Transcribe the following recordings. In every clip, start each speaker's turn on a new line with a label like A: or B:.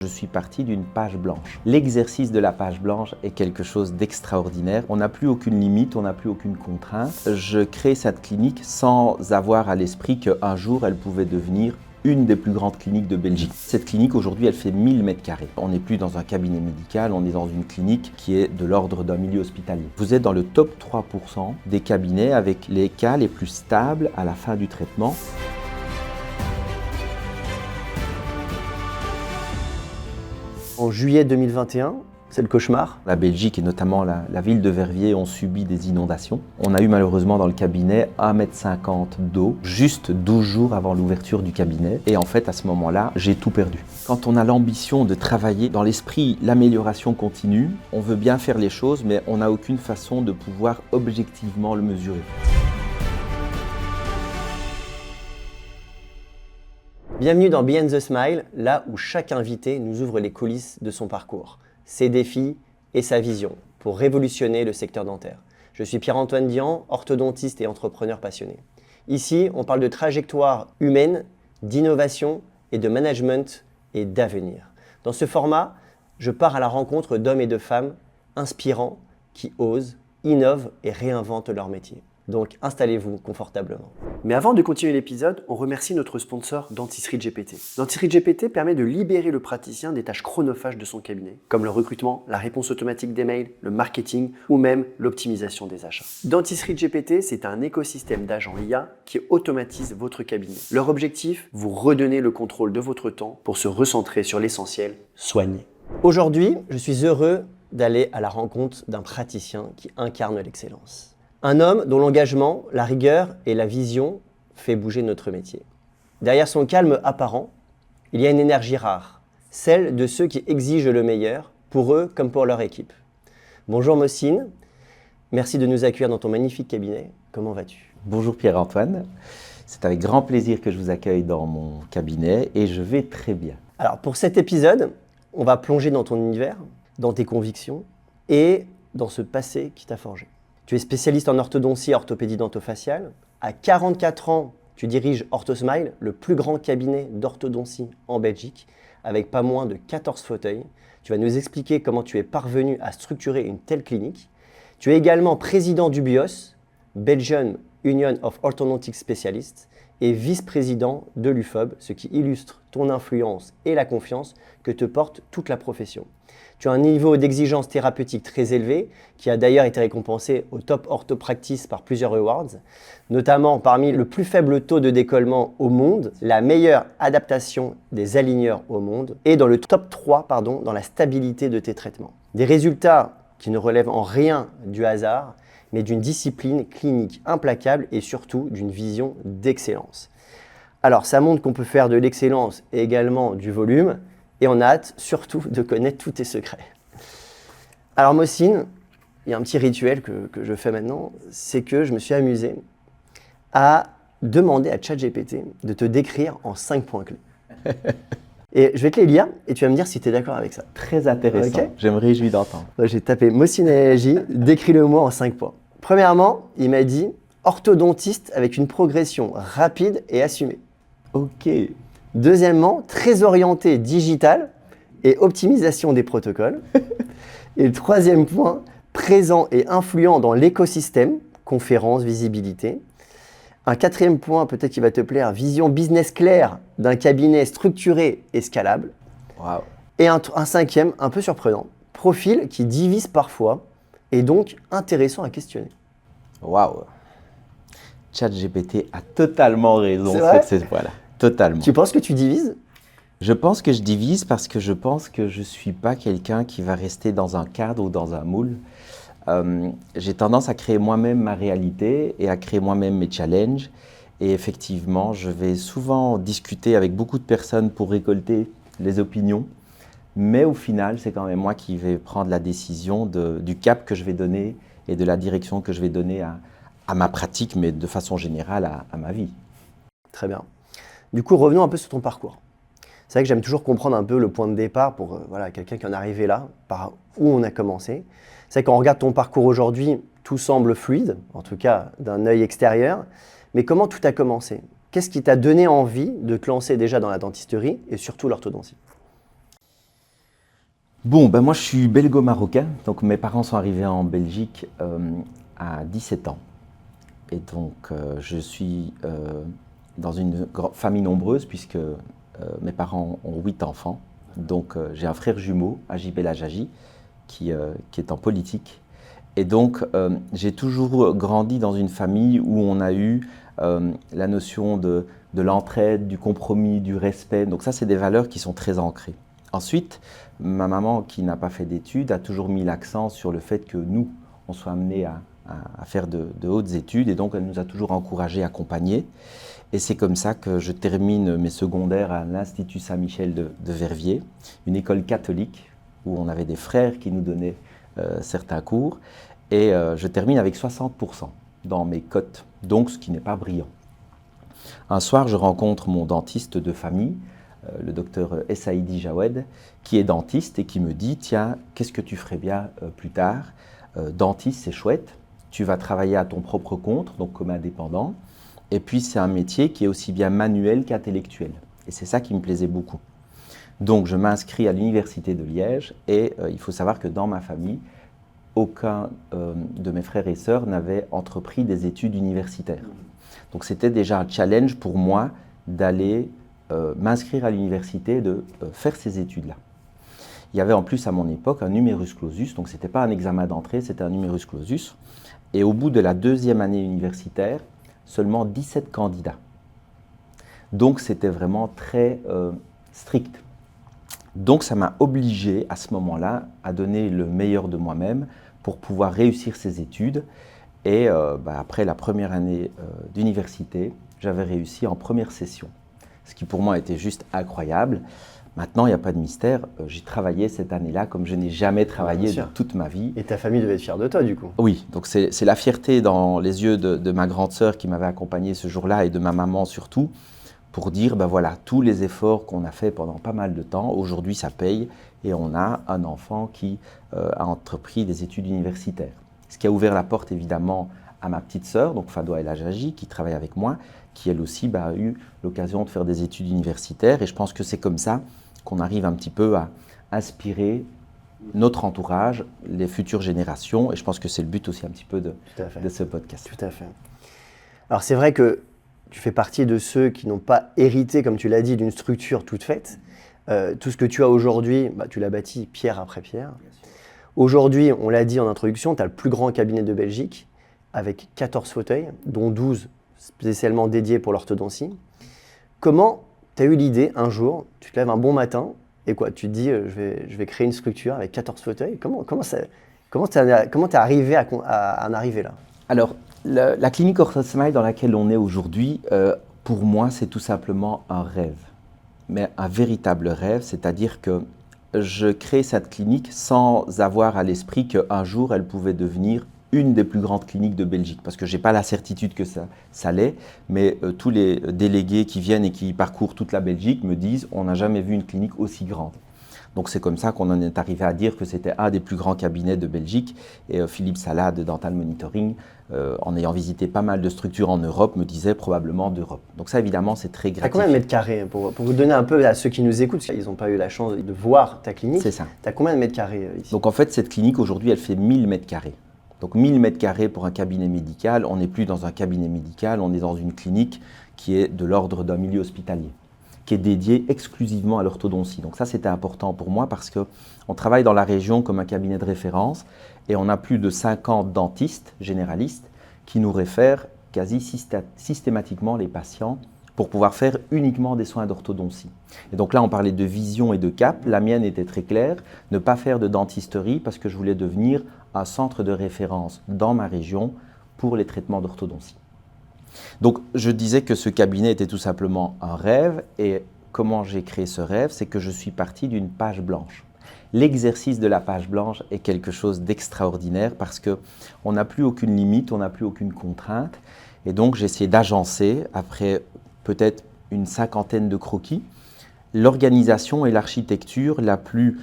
A: Je suis parti d'une page blanche. L'exercice de la page blanche est quelque chose d'extraordinaire. On n'a plus aucune limite, on n'a plus aucune contrainte. Je crée cette clinique sans avoir à l'esprit qu'un jour elle pouvait devenir une des plus grandes cliniques de Belgique. Cette clinique aujourd'hui elle fait 1000 m². On n'est plus dans un cabinet médical, on est dans une clinique qui est de l'ordre d'un milieu hospitalier. Vous êtes dans le top 3% des cabinets avec les cas les plus stables à la fin du traitement.
B: En juillet 2021, c'est le cauchemar.
A: La Belgique et notamment la ville de Verviers ont subi des inondations. On a eu malheureusement dans le cabinet 1,50 m d'eau, juste 12 jours avant l'ouverture du cabinet. Et en fait, à ce moment-là, j'ai tout perdu. Quand on a l'ambition de travailler dans l'esprit l'amélioration continue, on veut bien faire les choses, mais on n'a aucune façon de pouvoir objectivement le mesurer.
B: Bienvenue dans Behind the Smile, là où chaque invité nous ouvre les coulisses de son parcours, ses défis et sa vision pour révolutionner le secteur dentaire. Je suis Pierre-Antoine Dian, orthodontiste et entrepreneur passionné. Ici, on parle de trajectoire humaine, d'innovation et de management et d'avenir. Dans ce format, je pars à la rencontre d'hommes et de femmes inspirants qui osent, innovent et réinventent leur métier. Donc installez-vous confortablement. Mais avant de continuer l'épisode, on remercie notre sponsor Dentisterie GPT. Dentisterie GPT permet de libérer le praticien des tâches chronophages de son cabinet, comme le recrutement, la réponse automatique des mails, le marketing ou même l'optimisation des achats. Dentisterie GPT, c'est un écosystème d'agents IA qui automatise votre cabinet. Leur objectif, vous redonner le contrôle de votre temps pour se recentrer sur l'essentiel, soigner. Aujourd'hui, je suis heureux d'aller à la rencontre d'un praticien qui incarne l'excellence. Un homme dont l'engagement, la rigueur et la vision fait bouger notre métier. Derrière son calme apparent, il y a une énergie rare, celle de ceux qui exigent le meilleur, pour eux comme pour leur équipe. Bonjour Mohsin, merci de nous accueillir dans ton magnifique cabinet. Comment vas-tu ?
A: Bonjour Pierre-Antoine, c'est avec grand plaisir que je vous accueille dans mon cabinet et je vais très bien.
B: Alors pour cet épisode, on va plonger dans ton univers, dans tes convictions et dans ce passé qui t'a forgé. Tu es spécialiste en orthodontie et orthopédie dentofaciale. À 44 ans, tu diriges OrthoSmile, le plus grand cabinet d'orthodontie en Belgique, avec pas moins de 14 fauteuils. Tu vas nous expliquer comment tu es parvenu à structurer une telle clinique. Tu es également président du BIOS, Belgian Union of Orthodontic Specialists, et vice-président de l'UFOB, ce qui illustre ton influence et la confiance que te porte toute la profession. Tu as un niveau d'exigence thérapeutique très élevé, qui a d'ailleurs été récompensé au Top Ortho Practice par plusieurs awards, notamment parmi le plus faible taux de décollement au monde, la meilleure adaptation des aligneurs au monde, et dans le top 3 dans la stabilité de tes traitements. Des résultats qui ne relèvent en rien du hasard, mais d'une discipline clinique implacable et surtout d'une vision d'excellence. Alors, ça montre qu'on peut faire de l'excellence et également du volume, et on a hâte surtout de connaître tous tes secrets. Alors Mohsin, il y a un petit rituel que je fais maintenant, c'est que je me suis amusé à demander à ChatGPT de te décrire en 5 points clés. Et je vais te les lire et tu vas me dire si tu es d'accord avec ça.
A: Très intéressant,
B: Okay.
A: Je me réjouis d'entendre.
B: J'ai tapé Mohsin Elaji, décris-le-moi en 5 points. Premièrement, il m'a dit orthodontiste avec une progression rapide et assumée.
A: Ok.
B: Deuxièmement, très orienté digital et optimisation des protocoles. Et le troisième point, présent et influent dans l'écosystème, conférences, visibilité. Un quatrième point, peut-être qui va te plaire, vision business claire d'un cabinet structuré et scalable.
A: Wow.
B: Et un cinquième, un peu surprenant, profil qui divise parfois et donc intéressant à questionner.
A: Waouh. ChatGPT a totalement raison
B: C'est vrai ?
A: sur cette point-là. Totalement.
B: Tu penses que tu divises ?
A: Je pense que je divise parce que je pense que je ne suis pas quelqu'un qui va rester dans un cadre ou dans un moule. J'ai tendance à créer moi-même ma réalité et à créer moi-même mes challenges. Et effectivement, je vais souvent discuter avec beaucoup de personnes pour récolter les opinions. Mais au final, c'est quand même moi qui vais prendre la décision du cap que je vais donner et de la direction que je vais donner à ma pratique, mais de façon générale à ma vie.
B: Très bien. Du coup, revenons un peu sur ton parcours. C'est vrai que j'aime toujours comprendre un peu le point de départ pour quelqu'un qui en est arrivé là, par où on a commencé. C'est vrai qu'on regarde ton parcours aujourd'hui, tout semble fluide, en tout cas d'un œil extérieur. Mais comment tout a commencé ? Qu'est-ce qui t'a donné envie de te lancer déjà dans la dentisterie et surtout l'orthodontie ?
A: Bon, ben moi je suis belgo-marocain, donc mes parents sont arrivés en Belgique à 17 ans. Et donc je suis dans une famille nombreuse puisque mes parents ont 8 enfants. Donc j'ai un frère jumeau, Agib El Hajaji, qui est en politique. Et donc j'ai toujours grandi dans une famille où on a eu la notion de l'entraide, du compromis, du respect. Donc ça, c'est des valeurs qui sont très ancrées. Ensuite, ma maman, qui n'a pas fait d'études, a toujours mis l'accent sur le fait que nous, on soit amenés à faire de hautes études, et donc elle nous a toujours encouragés, accompagnés. Et c'est comme ça que je termine mes secondaires à l'Institut Saint-Michel de Verviers, une école catholique où on avait des frères qui nous donnaient certains cours. Et je termine avec 60% dans mes cotes, donc ce qui n'est pas brillant. Un soir, je rencontre mon dentiste de famille, le docteur Essaïdi Jawed, qui est dentiste et qui me dit « Tiens, qu'est-ce que tu ferais bien plus tard ? Dentiste, c'est chouette, tu vas travailler à ton propre compte, donc comme indépendant, et puis c'est un métier qui est aussi bien manuel qu'intellectuel. » Et c'est ça qui me plaisait beaucoup. Donc je m'inscris à l'université de Liège et il faut savoir que dans ma famille, aucun de mes frères et sœurs n'avait entrepris des études universitaires. Donc c'était déjà un challenge pour moi d'aller m'inscrire à l'université et de faire ces études-là. Il y avait en plus à mon époque un numerus clausus, donc ce n'était pas un examen d'entrée, c'était un numerus clausus. Et au bout de la deuxième année universitaire, seulement 17 candidats. Donc c'était vraiment très strict. Donc ça m'a obligé à ce moment-là à donner le meilleur de moi-même pour pouvoir réussir ces études. Et après la première année d'université, j'avais réussi en première session, ce qui pour moi était juste incroyable. Maintenant, il n'y a pas de mystère, j'ai travaillé cette année-là comme je n'ai jamais travaillé de toute ma vie.
B: Et ta famille devait être fière de toi du coup.
A: Oui, donc c'est la fierté dans les yeux de ma grande sœur qui m'avait accompagné ce jour-là et de ma maman surtout, pour dire, ben voilà, tous les efforts qu'on a fait pendant pas mal de temps, aujourd'hui ça paye et on a un enfant qui a entrepris des études universitaires. Ce qui a ouvert la porte évidemment à ma petite sœur, donc Fadoua El Hajaji, qui travaille avec moi, qui elle aussi a eu l'occasion de faire des études universitaires. Et je pense que c'est comme ça qu'on arrive un petit peu à inspirer notre entourage, les futures générations. Et je pense que c'est le but aussi un petit peu de ce podcast.
B: Tout à fait. Alors c'est vrai que tu fais partie de ceux qui n'ont pas hérité, comme tu l'as dit, d'une structure toute faite. Tout ce que tu as aujourd'hui, tu l'as bâti pierre après pierre. Aujourd'hui, on l'a dit en introduction, tu as le plus grand cabinet de Belgique avec 14 fauteuils, dont 12 spécialement dédiés pour l'orthodontie. Comment tu as eu l'idée un jour, tu te lèves un bon matin et quoi, tu te dis je vais créer une structure avec 14 fauteuils. Comment t'es arrivé à en arriver là?
A: Alors, la clinique OrthoSmile dans laquelle on est aujourd'hui, pour moi, c'est tout simplement un rêve. Mais un véritable rêve, c'est-à-dire que je crée cette clinique sans avoir à l'esprit qu'un jour, elle pouvait devenir une des plus grandes cliniques de Belgique. Parce que je n'ai pas la certitude que ça l'est, mais tous les délégués qui viennent et qui parcourent toute la Belgique me disent « on n'a jamais vu une clinique aussi grande ». Donc c'est comme ça qu'on en est arrivé à dire que c'était un des plus grands cabinets de Belgique. Et Philippe Salah de Dental Monitoring, en ayant visité pas mal de structures en Europe, me disait probablement d'Europe. Donc ça évidemment c'est très gratifiant.
B: Tu as combien de mètres carrés pour vous donner un peu à ceux qui nous écoutent, parce qu'ils n'ont pas eu la chance de voir ta clinique.
A: C'est ça.
B: Tu as combien de mètres carrés ici?
A: Donc en fait cette clinique aujourd'hui elle fait 1000 mètres carrés. Donc 1000 mètres carrés pour un cabinet médical, on n'est plus dans un cabinet médical, on est dans une clinique qui est de l'ordre d'un milieu hospitalier, qui est dédié exclusivement à l'orthodontie. Donc ça, c'était important pour moi parce qu'on travaille dans la région comme un cabinet de référence et on a plus de 50 dentistes généralistes qui nous réfèrent quasi systématiquement les patients pour pouvoir faire uniquement des soins d'orthodontie. Et donc là, on parlait de vision et de cap. La mienne était très claire, ne pas faire de dentisterie parce que je voulais devenir un centre de référence dans ma région pour les traitements d'orthodontie. Donc, je disais que ce cabinet était tout simplement un rêve. Et comment j'ai créé ce rêve? C'est que je suis parti d'une page blanche. L'exercice de la page blanche est quelque chose d'extraordinaire parce qu'on n'a plus aucune limite, on n'a plus aucune contrainte. Et donc, j'ai essayé d'agencer, après peut-être une cinquantaine de croquis, l'organisation et l'architecture la plus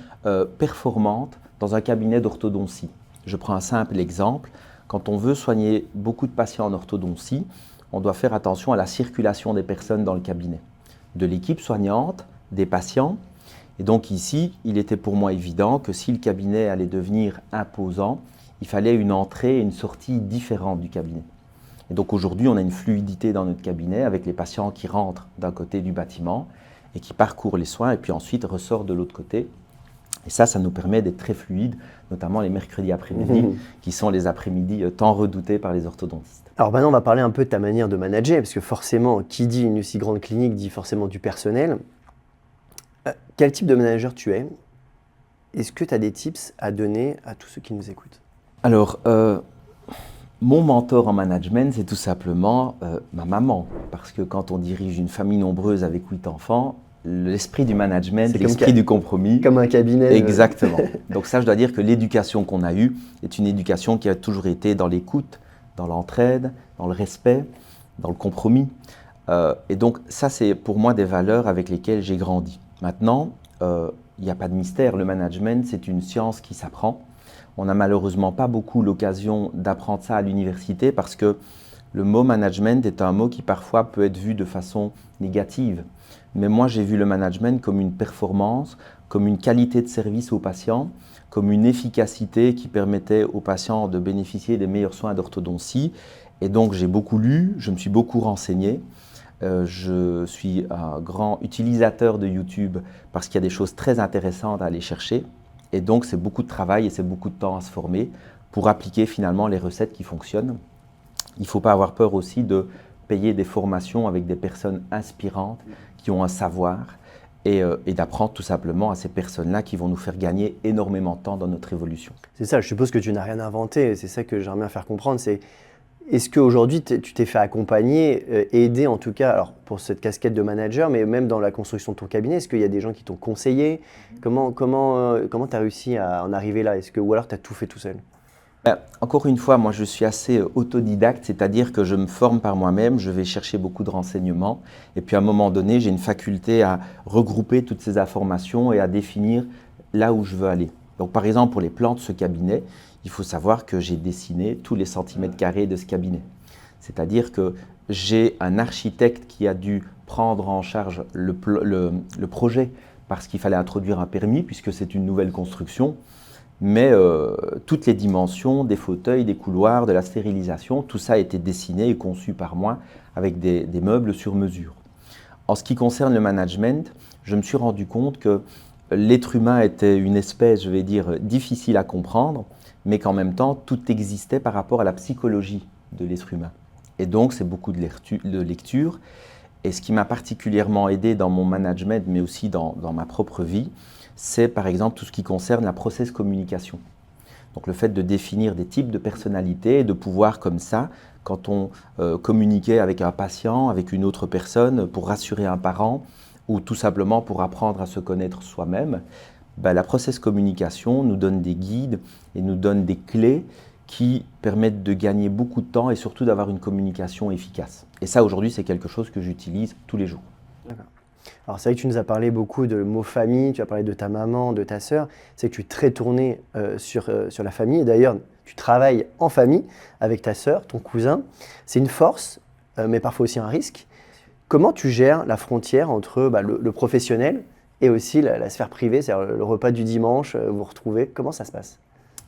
A: performante dans un cabinet d'orthodontie. Je prends un simple exemple. Quand on veut soigner beaucoup de patients en orthodontie, on doit faire attention à la circulation des personnes dans le cabinet, de l'équipe soignante, des patients. Et donc ici, il était pour moi évident que si le cabinet allait devenir imposant, il fallait une entrée et une sortie différentes du cabinet. Et donc aujourd'hui, on a une fluidité dans notre cabinet avec les patients qui rentrent d'un côté du bâtiment et qui parcourent les soins et puis ensuite ressortent de l'autre côté. Et ça nous permet d'être très fluide, notamment les mercredis après-midi, qui sont les après-midi tant redoutés par les orthodontistes.
B: Alors maintenant, on va parler un peu de ta manière de manager, parce que forcément, qui dit une aussi grande clinique dit forcément du personnel. Quel type de manager tu es? Est-ce que tu as des tips à donner à tous ceux qui nous écoutent?
A: Alors, mon mentor en management, c'est tout simplement ma maman. Parce que quand on dirige une famille nombreuse avec 8 enfants, l'esprit du management, l'esprit du compromis.
B: Comme un cabinet.
A: Exactement. Donc ça, je dois dire que l'éducation qu'on a eue est une éducation qui a toujours été dans l'écoute, dans l'entraide, dans le respect, dans le compromis. Et donc ça, c'est pour moi des valeurs avec lesquelles j'ai grandi. Maintenant, il n'y a pas de mystère. Le management, c'est une science qui s'apprend. On n'a malheureusement pas beaucoup l'occasion d'apprendre ça à l'université parce que le mot management est un mot qui parfois peut être vu de façon négative. Mais moi, j'ai vu le management comme une performance, comme une qualité de service aux patients, comme une efficacité qui permettait aux patients de bénéficier des meilleurs soins d'orthodontie. Et donc, j'ai beaucoup lu, je me suis beaucoup renseigné. Je suis un grand utilisateur de YouTube parce qu'il y a des choses très intéressantes à aller chercher. Et donc, c'est beaucoup de travail et c'est beaucoup de temps à se former pour appliquer finalement les recettes qui fonctionnent. Il ne faut pas avoir peur aussi de payer des formations avec des personnes inspirantes qui ont un savoir et d'apprendre tout simplement à ces personnes-là qui vont nous faire gagner énormément de temps dans notre évolution.
B: C'est ça, je suppose que tu n'as rien inventé. C'est ça que j'aimerais bien faire comprendre. Est-ce qu'aujourd'hui, tu t'es fait accompagner, aider en tout cas, alors pour cette casquette de manager, mais même dans la construction de ton cabinet, est-ce qu'il y a des gens qui t'ont conseillé? Comment tu as réussi à en arriver là? Ou alors tu as tout fait tout seul?
A: Encore une fois, moi je suis assez autodidacte, c'est-à-dire que je me forme par moi-même, je vais chercher beaucoup de renseignements et puis à un moment donné, j'ai une faculté à regrouper toutes ces informations et à définir là où je veux aller. Donc par exemple, pour les plans de ce cabinet, il faut savoir que j'ai dessiné tous les centimètres carrés de ce cabinet. C'est-à-dire que j'ai un architecte qui a dû prendre en charge le projet parce qu'il fallait introduire un permis puisque c'est une nouvelle construction. Mais toutes les dimensions des fauteuils, des couloirs, de la stérilisation, tout ça a été dessiné et conçu par moi avec des meubles sur mesure. En ce qui concerne le management, je me suis rendu compte que l'être humain était une espèce, je vais dire, difficile à comprendre, mais qu'en même temps, tout existait par rapport à la psychologie de l'être humain. Et donc, c'est beaucoup de lecture. Et ce qui m'a particulièrement aidé dans mon management, mais aussi dans ma propre vie, c'est par exemple tout ce qui concerne la process communication. Donc le fait de définir des types de personnalités et de pouvoir comme ça, quand on communiquait avec un patient, avec une autre personne, pour rassurer un parent ou tout simplement pour apprendre à se connaître soi-même, la process communication nous donne des guides et nous donne des clés qui permettent de gagner beaucoup de temps et surtout d'avoir une communication efficace. Et ça aujourd'hui c'est quelque chose que j'utilise tous les jours.
B: D'accord. Alors c'est vrai que tu nous as parlé beaucoup de mot famille, tu as parlé de ta maman, de ta sœur, c'est que tu es très tourné sur la famille, et d'ailleurs tu travailles en famille avec ta sœur, ton cousin, c'est une force, mais parfois aussi un risque. Comment tu gères la frontière entre le professionnel et aussi la sphère privée, c'est-à-dire le repas du dimanche, vous vous retrouvez, comment ça se passe?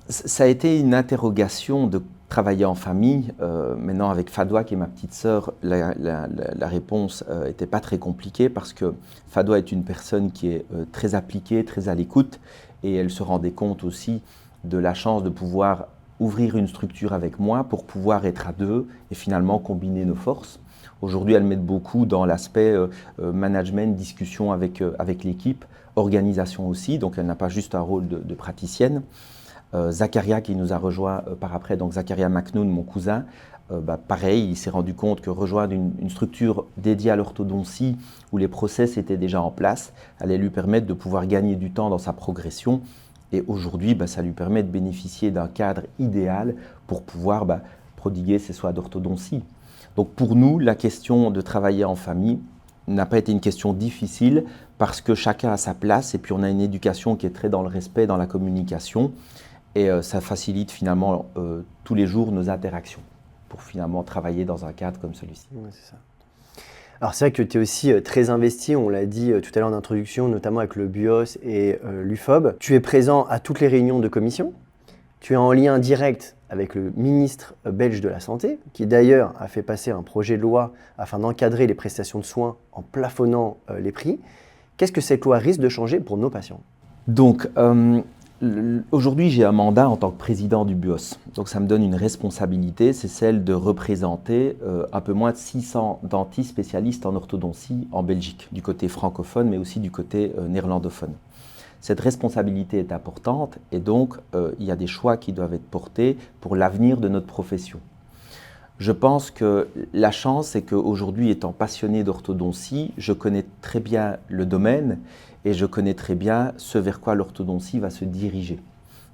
A: Ça a été une interrogation de travailler en famille. Maintenant, avec Fadwa, qui est ma petite sœur, la réponse n'était pas très compliquée parce que Fadwa est une personne qui est très appliquée, très à l'écoute et elle se rendait compte aussi de la chance de pouvoir ouvrir une structure avec moi pour pouvoir être à deux et finalement combiner nos forces. Aujourd'hui, elle m'aide beaucoup dans l'aspect management, discussion avec l'équipe, organisation aussi, donc elle n'a pas juste un rôle de praticienne. Zakaria qui nous a rejoint par après, donc Zakaria Maknoun, mon cousin, pareil, il s'est rendu compte que rejoindre une structure dédiée à l'orthodontie où les process étaient déjà en place allait lui permettre de pouvoir gagner du temps dans sa progression. Et aujourd'hui, ça lui permet de bénéficier d'un cadre idéal pour pouvoir prodiguer ses soins d'orthodontie. Donc pour nous, la question de travailler en famille n'a pas été une question difficile parce que chacun a sa place et puis on a une éducation qui est très dans le respect, dans la communication. Et ça facilite finalement tous les jours nos interactions pour finalement travailler dans un cadre comme celui-ci.
B: Ouais, c'est ça. Alors c'est vrai que tu es aussi très investi, on l'a dit tout à l'heure en introduction, notamment avec le BUOS et l'UFOB. Tu es présent à toutes les réunions de commission. Tu es en lien direct avec le ministre belge de la Santé, qui d'ailleurs a fait passer un projet de loi afin d'encadrer les prestations de soins en plafonnant les prix. Qu'est-ce que cette loi risque de changer pour nos patients?
A: Donc, aujourd'hui, j'ai un mandat en tant que président du BUOS. Donc, ça me donne une responsabilité, c'est celle de représenter un peu moins de 600 dentistes spécialistes en orthodontie en Belgique, du côté francophone, mais aussi du côté néerlandophone. Cette responsabilité est importante et donc il y a des choix qui doivent être portés pour l'avenir de notre profession. Je pense que la chance, c'est qu'aujourd'hui, étant passionné d'orthodontie, je connais très bien le domaine et je connais très bien ce vers quoi l'orthodontie va se diriger.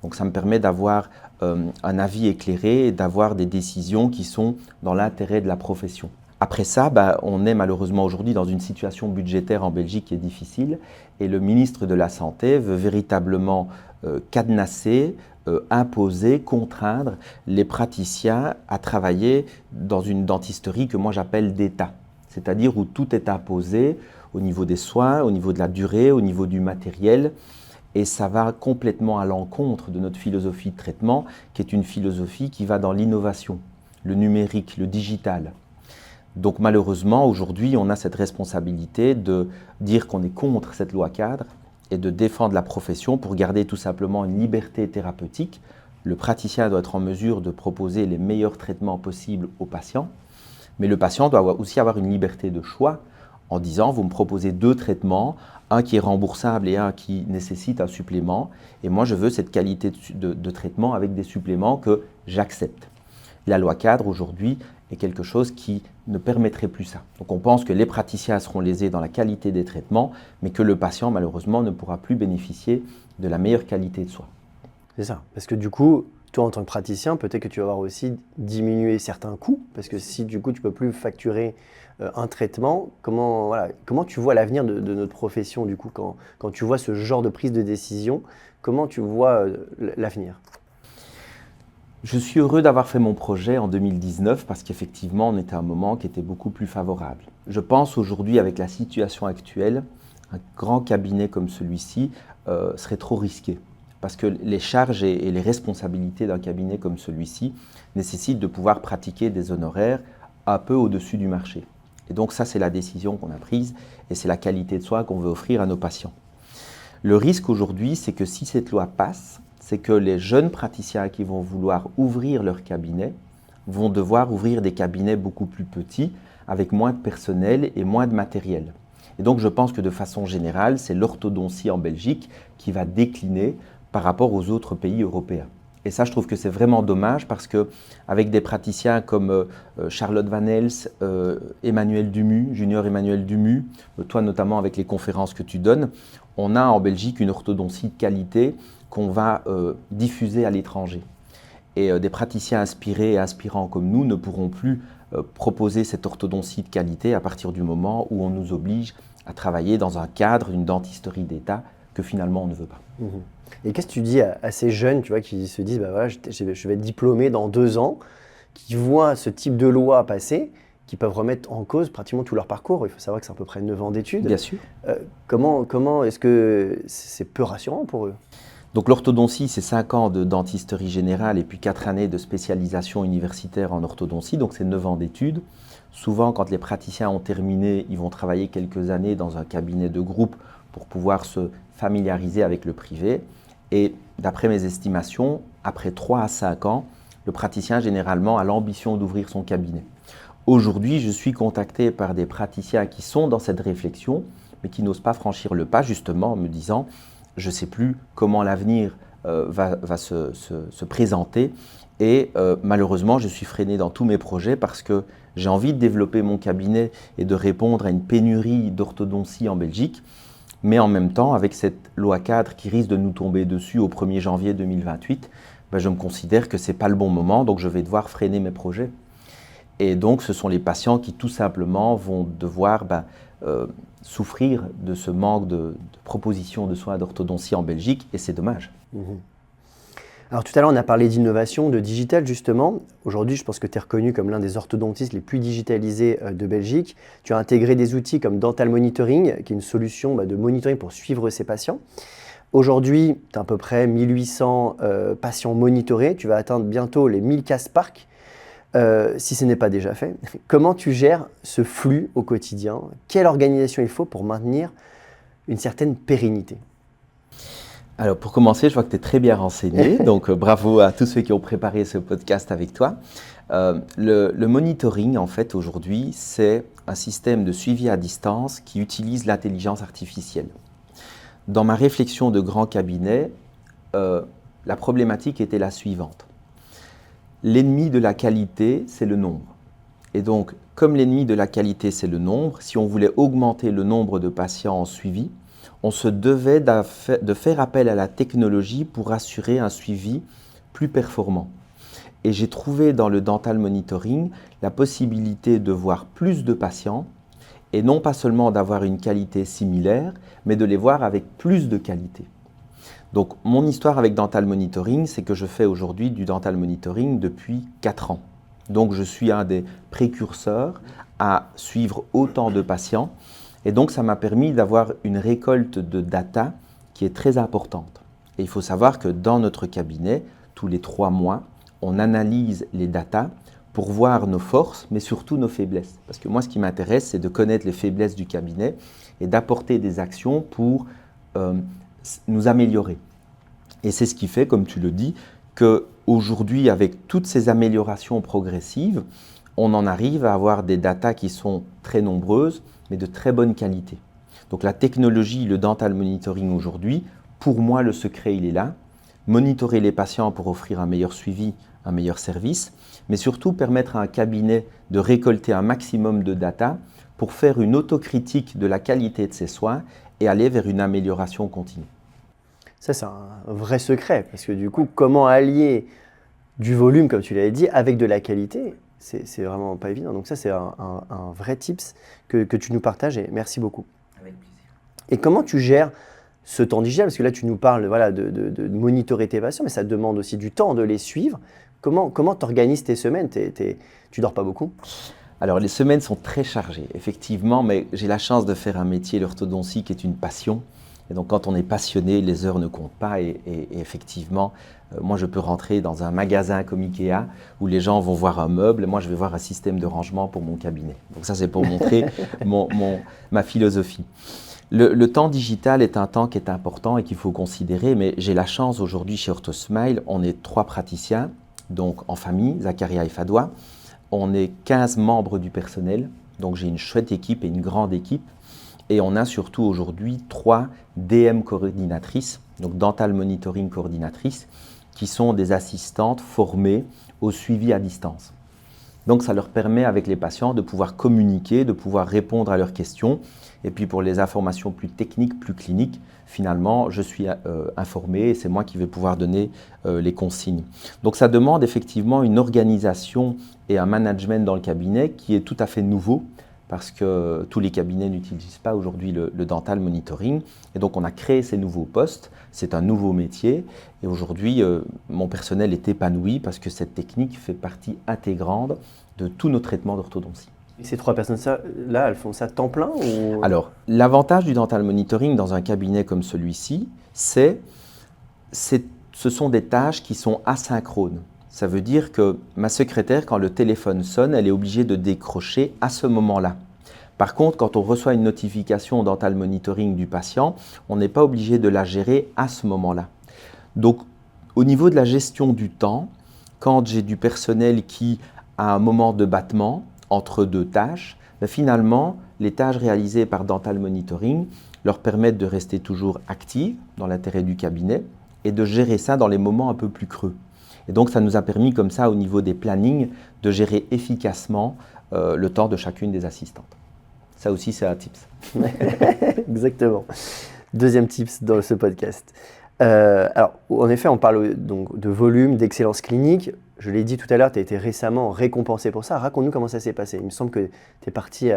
A: Donc ça me permet d'avoir un avis éclairé et d'avoir des décisions qui sont dans l'intérêt de la profession. Après ça, on est malheureusement aujourd'hui dans une situation budgétaire en Belgique qui est difficile et le ministre de la Santé veut véritablement cadenasser, imposer, contraindre les praticiens à travailler dans une dentisterie que moi j'appelle d'État, c'est-à-dire où tout est imposé au niveau des soins, au niveau de la durée, au niveau du matériel. Et ça va complètement à l'encontre de notre philosophie de traitement, qui est une philosophie qui va dans l'innovation, le numérique, le digital. Donc malheureusement, aujourd'hui, on a cette responsabilité de dire qu'on est contre cette loi cadre et de défendre la profession pour garder tout simplement une liberté thérapeutique. Le praticien doit être en mesure de proposer les meilleurs traitements possibles aux patients, mais le patient doit aussi avoir une liberté de choix en disant « vous me proposez 2 traitements, un qui est remboursable et un qui nécessite un supplément, et moi je veux cette qualité de traitement avec des suppléments que j'accepte ». La loi cadre aujourd'hui est quelque chose qui ne permettrait plus ça. Donc on pense que les praticiens seront lésés dans la qualité des traitements, mais que le patient malheureusement ne pourra plus bénéficier de la meilleure qualité de soins.
B: C'est ça, parce que du coup, toi en tant que praticien, peut-être que tu vas avoir aussi diminué certains coûts, parce que si du coup tu ne peux plus facturer un traitement, comment tu vois l'avenir de notre profession du coup, quand tu vois ce genre de prise de décision, comment tu vois l'avenir?
A: Je suis heureux d'avoir fait mon projet en 2019 parce qu'effectivement, on était à un moment qui était beaucoup plus favorable. Je pense aujourd'hui, avec la situation actuelle, un grand cabinet comme celui-ci serait trop risqué parce que les charges et les responsabilités d'un cabinet comme celui-ci nécessitent de pouvoir pratiquer des honoraires un peu au-dessus du marché. Et donc ça, c'est la décision qu'on a prise et c'est la qualité de soins qu'on veut offrir à nos patients. Le risque aujourd'hui, c'est que si cette loi passe, c'est que les jeunes praticiens qui vont vouloir ouvrir leur cabinet vont devoir ouvrir des cabinets beaucoup plus petits, avec moins de personnel et moins de matériel. Et donc je pense que de façon générale, c'est l'orthodontie en Belgique qui va décliner par rapport aux autres pays européens. Et ça, je trouve que c'est vraiment dommage parce qu'avec des praticiens comme Charlotte Van Els, Emmanuel Dumu, Junior Emmanuel Dumu, toi notamment avec les conférences que tu donnes, on a en Belgique une orthodontie de qualité qu'on va diffuser à l'étranger. Et des praticiens inspirés et aspirants comme nous ne pourront plus proposer cette orthodontie de qualité à partir du moment où on nous oblige à travailler dans un cadre d'une dentisterie d'État que finalement on ne veut pas.
B: Et qu'est-ce que tu dis à ces jeunes qui se disent voilà, je vais être diplômé dans 2 ans, qui voient ce type de loi passer, qui peuvent remettre en cause pratiquement tout leur parcours? Il faut savoir que c'est à peu près 9 ans d'études.
A: Bien sûr.
B: Comment est-ce que c'est peu rassurant pour eux?
A: Donc l'orthodontie, c'est 5 ans de dentisterie générale et puis 4 années de spécialisation universitaire en orthodontie, donc c'est 9 ans d'études. Souvent, quand les praticiens ont terminé, ils vont travailler quelques années dans un cabinet de groupe pour pouvoir se familiariser avec le privé. Et d'après mes estimations, après 3 à 5 ans, le praticien généralement a l'ambition d'ouvrir son cabinet. Aujourd'hui, je suis contacté par des praticiens qui sont dans cette réflexion, mais qui n'osent pas franchir le pas, justement en me disant « je ne sais plus comment l'avenir va se présenter ». Et malheureusement, je suis freiné dans tous mes projets parce que j'ai envie de développer mon cabinet et de répondre à une pénurie d'orthodontie en Belgique. Mais en même temps, avec cette loi cadre qui risque de nous tomber dessus au 1er janvier 2028, je me considère que ce n'est pas le bon moment, donc je vais devoir freiner mes projets. Et donc, ce sont les patients qui tout simplement vont devoir souffrir de ce manque de propositions de soins d'orthodontie en Belgique, et c'est dommage.
B: Alors tout à l'heure, on a parlé d'innovation, de digital justement. Aujourd'hui, je pense que tu es reconnu comme l'un des orthodontistes les plus digitalisés de Belgique. Tu as intégré des outils comme Dental Monitoring, qui est une solution de monitoring pour suivre ses patients. Aujourd'hui, tu as à peu près 1800 patients monitorés. Tu vas atteindre bientôt les 1000 cas Spark, si ce n'est pas déjà fait. Comment tu gères ce flux au quotidien? Quelle organisation il faut pour maintenir une certaine pérennité?
A: Alors pour commencer, je vois que tu es très bien renseigné, donc bravo à tous ceux qui ont préparé ce podcast avec toi. Le monitoring, en fait, aujourd'hui, c'est un système de suivi à distance qui utilise l'intelligence artificielle. Dans ma réflexion de grand cabinet, la problématique était la suivante. L'ennemi de la qualité, c'est le nombre. Et donc, comme l'ennemi de la qualité, c'est le nombre, si on voulait augmenter le nombre de patients en suivi, on se devait de faire appel à la technologie pour assurer un suivi plus performant. Et j'ai trouvé dans le dental monitoring la possibilité de voir plus de patients et non pas seulement d'avoir une qualité similaire, mais de les voir avec plus de qualité. Donc mon histoire avec dental monitoring, c'est que je fais aujourd'hui du dental monitoring depuis 4 ans. Donc je suis un des précurseurs à suivre autant de patients. Et donc, ça m'a permis d'avoir une récolte de data qui est très importante. Et il faut savoir que dans notre cabinet, tous les 3 mois, on analyse les datas pour voir nos forces, mais surtout nos faiblesses. Parce que moi, ce qui m'intéresse, c'est de connaître les faiblesses du cabinet et d'apporter des actions pour nous améliorer. Et c'est ce qui fait, comme tu le dis, qu'aujourd'hui, avec toutes ces améliorations progressives, on en arrive à avoir des datas qui sont très nombreuses, mais de très bonne qualité. Donc la technologie, le dental monitoring aujourd'hui, pour moi, le secret, il est là. Monitorer les patients pour offrir un meilleur suivi, un meilleur service, mais surtout permettre à un cabinet de récolter un maximum de data pour faire une autocritique de la qualité de ses soins et aller vers une amélioration continue.
B: Ça, c'est un vrai secret, parce que du coup, comment allier du volume, comme tu l'avais dit, avec de la qualité? C'est vraiment pas évident. Donc ça, c'est un vrai tips que tu nous partages et merci beaucoup.
A: Avec plaisir.
B: Et comment tu gères ce temps digital? Parce que là, tu nous parles de monitorer tes patients, mais ça demande aussi du temps de les suivre. Comment tu organises tes semaines? Tu dors pas beaucoup?
A: Alors les semaines sont très chargées, effectivement, mais j'ai la chance de faire un métier, l'orthodontie, qui est une passion. Et donc quand on est passionné, les heures ne comptent pas et effectivement, moi je peux rentrer dans un magasin comme Ikea où les gens vont voir un meuble, moi je vais voir un système de rangement pour mon cabinet. Donc ça c'est pour montrer ma philosophie. Le temps digital est un temps qui est important et qu'il faut considérer, mais j'ai la chance aujourd'hui chez OrthoSmile, on est 3 praticiens, donc en famille, Zacharia et Fadoua. On est 15 membres du personnel, donc j'ai une chouette équipe et une grande équipe. Et on a surtout aujourd'hui 3 DM coordinatrices, donc Dental Monitoring coordinatrices, qui sont des assistantes formées au suivi à distance. Donc ça leur permet avec les patients de pouvoir communiquer, de pouvoir répondre à leurs questions. Et puis pour les informations plus techniques, plus cliniques, finalement, je suis informé et c'est moi qui vais pouvoir donner les consignes. Donc ça demande effectivement une organisation et un management dans le cabinet qui est tout à fait nouveau, parce que tous les cabinets n'utilisent pas aujourd'hui le dental monitoring. Et donc on a créé ces nouveaux postes, c'est un nouveau métier. Et aujourd'hui, mon personnel est épanoui parce que cette technique fait partie intégrante de tous nos traitements d'orthodontie.
B: Et ces 3 personnes-là, elles font ça temps plein ou...
A: Alors, l'avantage du dental monitoring dans un cabinet comme celui-ci, ce sont des tâches qui sont asynchrones. Ça veut dire que ma secrétaire, quand le téléphone sonne, elle est obligée de décrocher à ce moment-là. Par contre, quand on reçoit une notification dental monitoring du patient, on n'est pas obligé de la gérer à ce moment-là. Donc, au niveau de la gestion du temps, quand j'ai du personnel qui a un moment de battement entre 2 tâches, finalement, les tâches réalisées par dental monitoring leur permettent de rester toujours actives dans l'intérêt du cabinet et de gérer ça dans les moments un peu plus creux. Et donc, ça nous a permis comme ça, au niveau des plannings, de gérer efficacement le temps de chacune des assistantes. Ça aussi, c'est un tips.
B: Exactement. Deuxième tips dans ce podcast. Alors, en effet, on parle donc de volume, d'excellence clinique. Je l'ai dit tout à l'heure, tu as été récemment récompensé pour ça. Raconte-nous comment ça s'est passé. Il me semble que tu es parti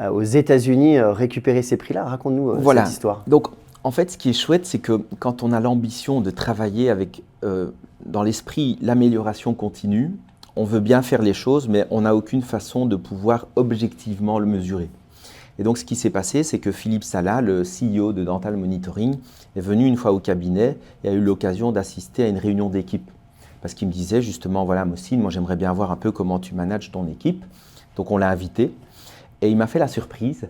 B: aux États-Unis récupérer ces prix-là. Raconte-nous cette histoire.
A: Donc, en fait, ce qui est chouette, c'est que quand on a l'ambition de travailler avec dans l'esprit l'amélioration continue. On veut bien faire les choses, mais on n'a aucune façon de pouvoir objectivement le mesurer. Et donc, ce qui s'est passé, c'est que Philippe Sala, le CEO de Dental Monitoring, est venu une fois au cabinet et a eu l'occasion d'assister à une réunion d'équipe. Parce qu'il me disait justement, voilà Mohsin, moi j'aimerais bien voir un peu comment tu manages ton équipe. Donc on l'a invité et il m'a fait la surprise.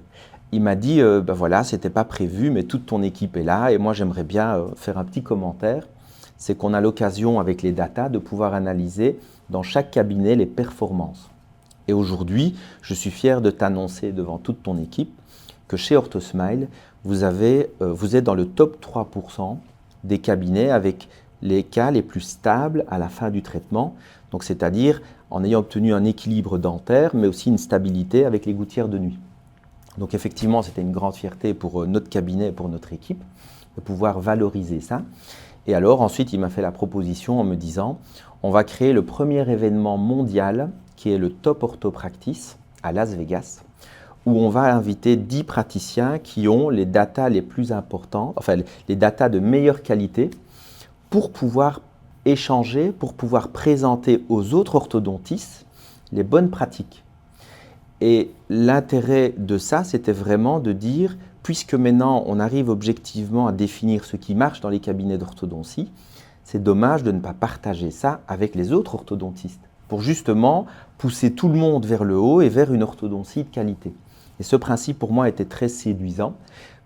A: Il m'a dit, ben voilà, c'était pas prévu, mais toute ton équipe est là et moi j'aimerais bien faire un petit commentaire. C'est qu'on a l'occasion avec les datas de pouvoir analyser dans chaque cabinet les performances. Et aujourd'hui, je suis fier de t'annoncer devant toute ton équipe que chez OrthoSmile, vous êtes dans le top 3% des cabinets avec les cas les plus stables à la fin du traitement, donc c'est-à-dire en ayant obtenu un équilibre dentaire, mais aussi une stabilité avec les gouttières de nuit. Donc effectivement, c'était une grande fierté pour notre cabinet et pour notre équipe de pouvoir valoriser ça. Et alors ensuite, il m'a fait la proposition en me disant, on va créer le premier événement mondial qui est le Top Ortho Practice à Las Vegas, où on va inviter 10 praticiens qui ont les datas les plus importants, enfin les datas de meilleure qualité, pour pouvoir échanger, pour pouvoir présenter aux autres orthodontistes les bonnes pratiques. Et l'intérêt de ça, c'était vraiment de dire, puisque maintenant on arrive objectivement à définir ce qui marche dans les cabinets d'orthodontie, c'est dommage de ne pas partager ça avec les autres orthodontistes, pour justement pousser tout le monde vers le haut et vers une orthodontie de qualité. Et ce principe pour moi était très séduisant,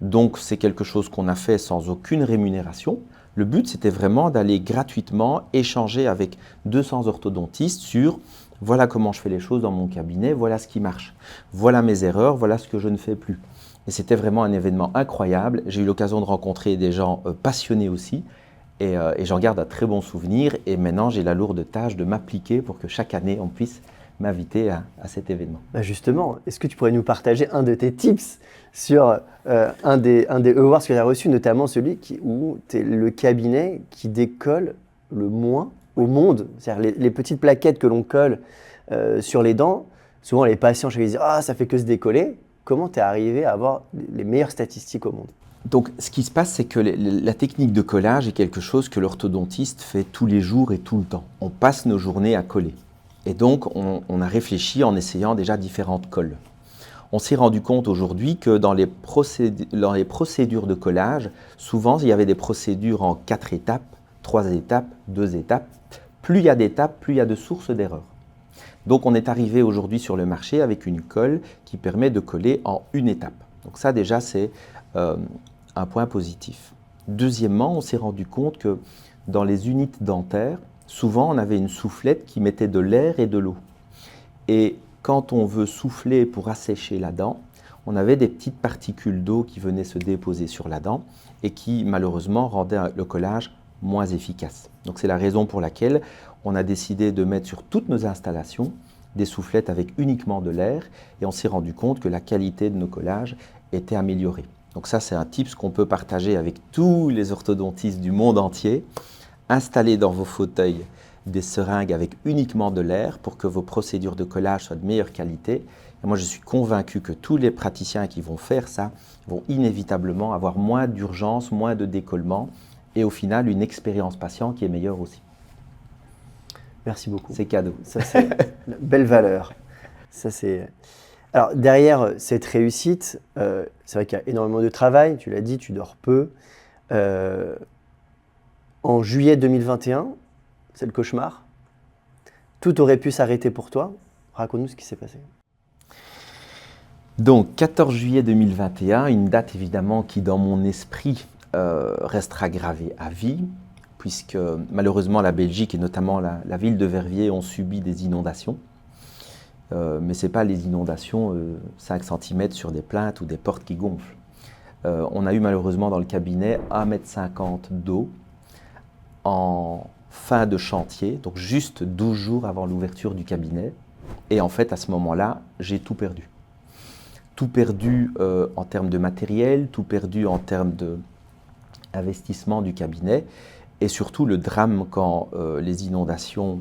A: donc c'est quelque chose qu'on a fait sans aucune rémunération. Le but, c'était vraiment d'aller gratuitement échanger avec 200 orthodontistes sur voilà comment je fais les choses dans mon cabinet, voilà ce qui marche, voilà mes erreurs, voilà ce que je ne fais plus. Et c'était vraiment un événement incroyable. J'ai eu l'occasion de rencontrer des gens passionnés aussi et j'en garde un très bon souvenir. Et maintenant, j'ai la lourde tâche de m'appliquer pour que chaque année, on puisse m'inviter à cet événement.
B: Bah justement, est-ce que tu pourrais nous partager un de tes tips sur un des awards que tu as reçus, notamment celui où tu es le cabinet qui décolle le moins au monde? C'est-à-dire les petites plaquettes que l'on colle sur les dents, souvent les patients, je vais dire « Ah, ça fait que se décoller ». Comment tu es arrivé à avoir les meilleures statistiques au monde?
A: Donc, ce qui se passe, c'est que la technique de collage est quelque chose que l'orthodontiste fait tous les jours et tout le temps. On passe nos journées à coller. Et donc, on a réfléchi en essayant déjà différentes colles. On s'est rendu compte aujourd'hui que dans les procédures de collage, souvent, il y avait des procédures en 4 étapes, 3 étapes, 2 étapes. Plus il y a d'étapes, plus il y a de sources d'erreurs. Donc, on est arrivé aujourd'hui sur le marché avec une colle qui permet de coller en une étape. Donc ça, déjà, c'est un point positif. Deuxièmement, on s'est rendu compte que dans les unités dentaires, souvent, on avait une soufflette qui mettait de l'air et de l'eau. Et quand on veut souffler pour assécher la dent, on avait des petites particules d'eau qui venaient se déposer sur la dent et qui, malheureusement, rendaient le collage moins efficace. Donc, c'est la raison pour laquelle on a décidé de mettre sur toutes nos installations des soufflettes avec uniquement de l'air et on s'est rendu compte que la qualité de nos collages était améliorée. Donc ça, c'est un tips qu'on peut partager avec tous les orthodontistes du monde entier. Installez dans vos fauteuils des seringues avec uniquement de l'air pour que vos procédures de collage soient de meilleure qualité. Et moi, je suis convaincu que tous les praticiens qui vont faire ça vont inévitablement avoir moins d'urgence, moins de décollement et au final, une expérience patient qui est meilleure aussi.
B: Merci beaucoup.
A: C'est cadeau.
B: Ça, c'est une belle valeur. Ça, c'est... Alors, derrière cette réussite, c'est vrai qu'il y a énormément de travail. Tu l'as dit, tu dors peu. En juillet 2021, c'est le cauchemar. Tout aurait pu s'arrêter pour toi. Raconte-nous ce qui s'est passé.
A: Donc, 14 juillet 2021, une date évidemment qui, dans mon esprit, restera gravée à vie, puisque malheureusement la Belgique et notamment la ville de Verviers ont subi des inondations. Mais ce n'est pas les inondations 5 cm sur des plinthes ou des portes qui gonflent. On a eu malheureusement dans le cabinet 1,50 m d'eau en fin de chantier, donc juste 12 jours avant l'ouverture du cabinet. Et en fait, à ce moment-là, j'ai tout perdu. Tout perdu en termes de matériel, tout perdu en termes d'investissement du cabinet. Et surtout, le drame quand les inondations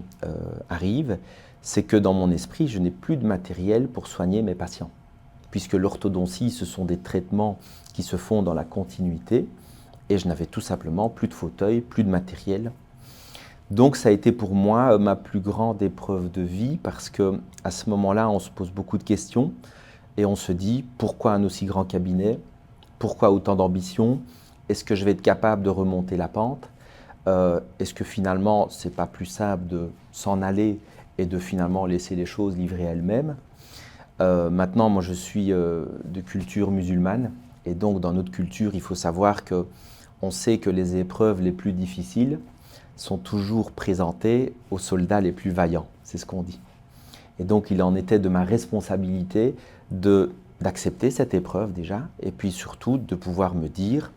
A: arrivent, c'est que dans mon esprit, je n'ai plus de matériel pour soigner mes patients. Puisque l'orthodontie, ce sont des traitements qui se font dans la continuité. Et je n'avais tout simplement plus de fauteuil, plus de matériel. Donc ça a été pour moi ma plus grande épreuve de vie parce que à ce moment-là, on se pose beaucoup de questions et on se dit pourquoi un aussi grand cabinet? Pourquoi autant d'ambition? Est-ce que je vais être capable de remonter la pente? Est-ce que finalement, c'est pas plus simple de s'en aller et de finalement laisser les choses livrer elles-mêmes? Maintenant, moi, je suis de culture musulmane et donc dans notre culture, il faut savoir que on sait que les épreuves les plus difficiles sont toujours présentées aux soldats les plus vaillants, c'est ce qu'on dit. Et donc, il en était de ma responsabilité d'accepter cette épreuve déjà, et puis surtout de pouvoir me dire,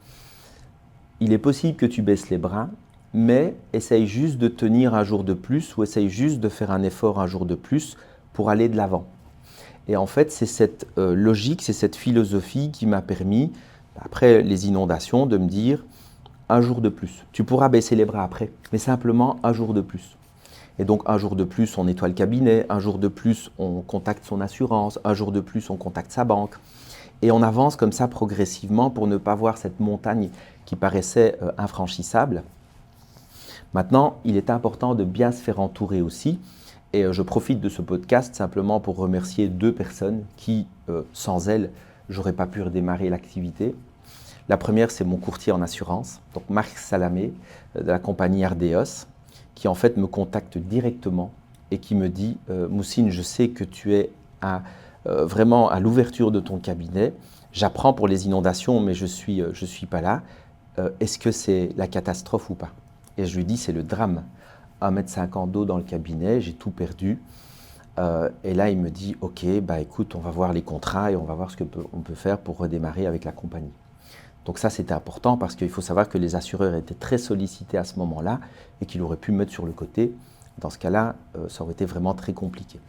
A: il est possible que tu baisses les bras, mais essaye juste de tenir un jour de plus ou essaye juste de faire un effort un jour de plus pour aller de l'avant. Et en fait, c'est cette logique, c'est cette philosophie qui m'a permis, après les inondations, de me dire un jour de plus. Tu pourras baisser les bras après, mais simplement un jour de plus. Et donc un jour de plus, on nettoie le cabinet, un jour de plus, on contacte son assurance, un jour de plus, on contacte sa banque. Et on avance comme ça progressivement pour ne pas voir cette montagne qui paraissait infranchissable. Maintenant, il est important de bien se faire entourer aussi. Et je profite de ce podcast simplement pour remercier 2 personnes qui, sans elles, j'aurais pas pu redémarrer l'activité. La première, c'est mon courtier en assurance, donc Marc Salamé, de la compagnie Ardeos, qui en fait me contacte directement et qui me dit « Moussine, je sais que tu es vraiment à l'ouverture de ton cabinet. J'apprends pour les inondations, mais je suis pas là. Est-ce que c'est la catastrophe ou pas ?» Et je lui dis « C'est le drame. 1,50 m d'eau dans le cabinet, j'ai tout perdu. » Et là, il me dit « Ok, bah écoute, on va voir les contrats et on va voir ce qu'on peut faire pour redémarrer avec la compagnie. » Donc ça, c'était important parce qu'il faut savoir que les assureurs étaient très sollicités à ce moment-là et qu'il aurait pu me mettre sur le côté. Dans ce cas-là, ça aurait été vraiment très compliqué.